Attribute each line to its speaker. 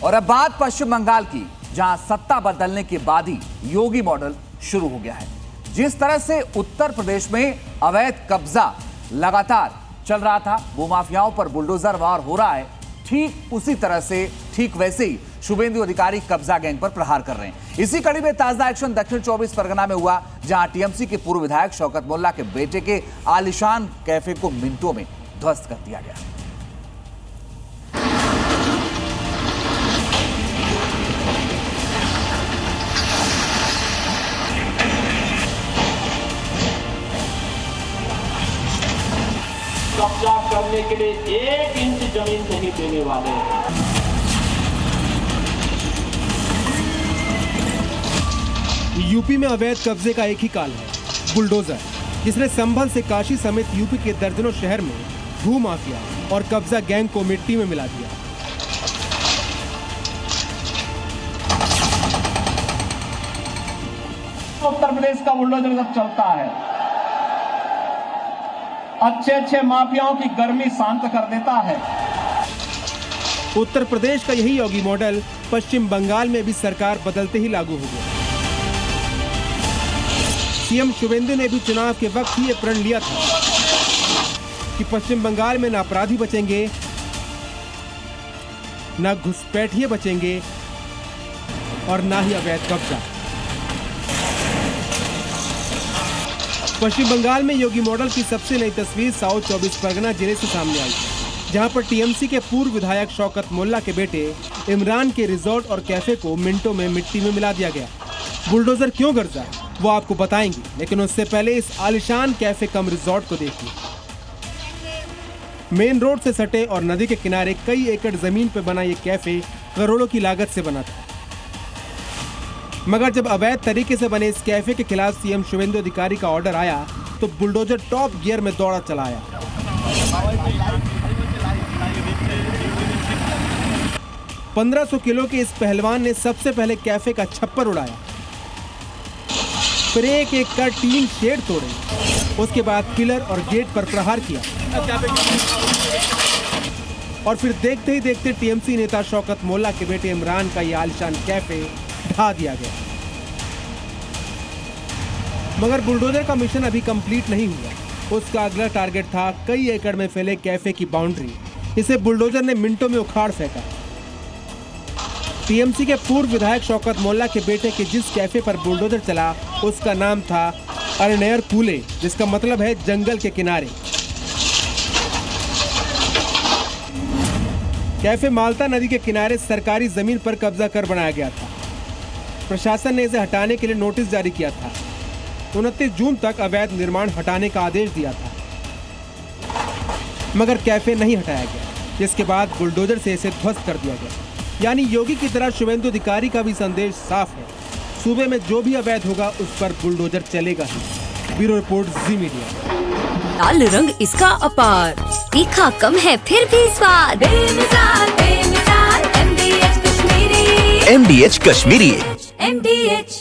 Speaker 1: और अब बात पश्चिम बंगाल की, जहां सत्ता बदलने के बाद ही योगी मॉडल शुरू हो गया है। जिस तरह से उत्तर प्रदेश में अवैध कब्जा लगातार चल रहा था, भूमाफियाओं पर बुलडोजर वार हो रहा है, ठीक उसी तरह से, ठीक वैसे ही शुभेंदु अधिकारी कब्जा गैंग पर प्रहार कर रहे हैं। इसी कड़ी में ताजा एक्शन दक्षिण 24 परगना में हुआ, जहां टीएमसी के पूर्व विधायक शौकत मोल्ला के बेटे के आलिशान कैफे को मिनटों में ध्वस्त कर दिया गया।
Speaker 2: कब्जा करने के लिए 1 इंच जमीन नहीं देने वाले।
Speaker 3: यूपी में अवैध कब्जे का एक ही काल है, बुलडोजर, जिसने संभल से काशी समेत यूपी के दर्जनों शहर में भू माफिया और कब्जा गैंग को मिट्टी में मिला दिया।
Speaker 2: उत्तर प्रदेश का बुलडोजर जब चलता है, अच्छे माफियाओं की गर्मी शांत कर देता है।
Speaker 3: उत्तर प्रदेश का यही योगी मॉडल पश्चिम बंगाल में भी सरकार बदलते ही लागू हो गया। सीएम शुभेंदु ने भी चुनाव के वक्त ही ये प्रण लिया था कि पश्चिम बंगाल में न अपराधी बचेंगे, न घुसपैठिए बचेंगे और न ही अवैध कब्जा। पश्चिम बंगाल में योगी मॉडल की सबसे नई तस्वीर साउथ 24 परगना जिले से सामने आई, जहां पर टीएमसी के पूर्व विधायक शौकत मोल्ला के बेटे इमरान के रिजॉर्ट और कैफे को मिनटों में मिट्टी में मिला दिया गया। बुलडोजर क्यों गरजा वो आपको बताएंगे, लेकिन उससे पहले इस आलिशान कैफे कम रिजॉर्ट को देखिए। मेन रोड से सटे और नदी के किनारे कई एकड़ जमीन पर बना ये कैफे करोड़ों की लागत से बना था। मगर जब अवैध तरीके से बने इस कैफे के खिलाफ सीएम शुभेंदु अधिकारी का ऑर्डर आया तो बुलडोजर टॉप गियर में दौड़ा चला आया। $1500 किलो के इस पहलवान ने सबसे पहले कैफे का छप्पर उड़ाया, फिर एक एक कर टीन शेड तोड़े, उसके बाद पिलर और गेट पर प्रहार किया और फिर देखते ही देखते टीएमसी नेता शौकत मोल्ला के बेटे इमरान का यह आलिशान कैफे ढा दिया गया। मगर बुलडोजर का मिशन अभी कंप्लीट नहीं हुआ। उसका अगला टारगेट था कई एकड़ में फैले कैफे की बाउंड्री। इसे बुलडोजर ने मिनटों में उखाड़ फेंका। टीएमसी के पूर्व विधायक शौकत मोल्ला के बेटे के जिस कैफे पर बुलडोजर चला उसका नाम था अरनेयर कूले, जिसका मतलब है जंगल के किनारे। कैफे माल्टा नदी के किनारे सरकारी जमीन पर कब्जा कर बनाया गया था। प्रशासन ने इसे हटाने के लिए नोटिस जारी किया था। 29 जून तक अवैध निर्माण हटाने का आदेश दिया था, मगर कैफे नहीं हटाया गया, जिसके बाद बुलडोजर से इसे ध्वस्त कर दिया गया। यानी योगी की तरह शुभेंदु अधिकारी का भी संदेश साफ है, सूबे में जो भी अवैध होगा उस पर बुलडोजर चलेगा ही। ब्यूरो रिपोर्ट, जी मीडिया।
Speaker 4: लाल रंग इसका अपार, तीखा कम है फिर भी स्वाद, बेमिसाल बेमिसाल MDH Kashmiri.
Speaker 5: MDH Kashmiri.
Speaker 4: MDH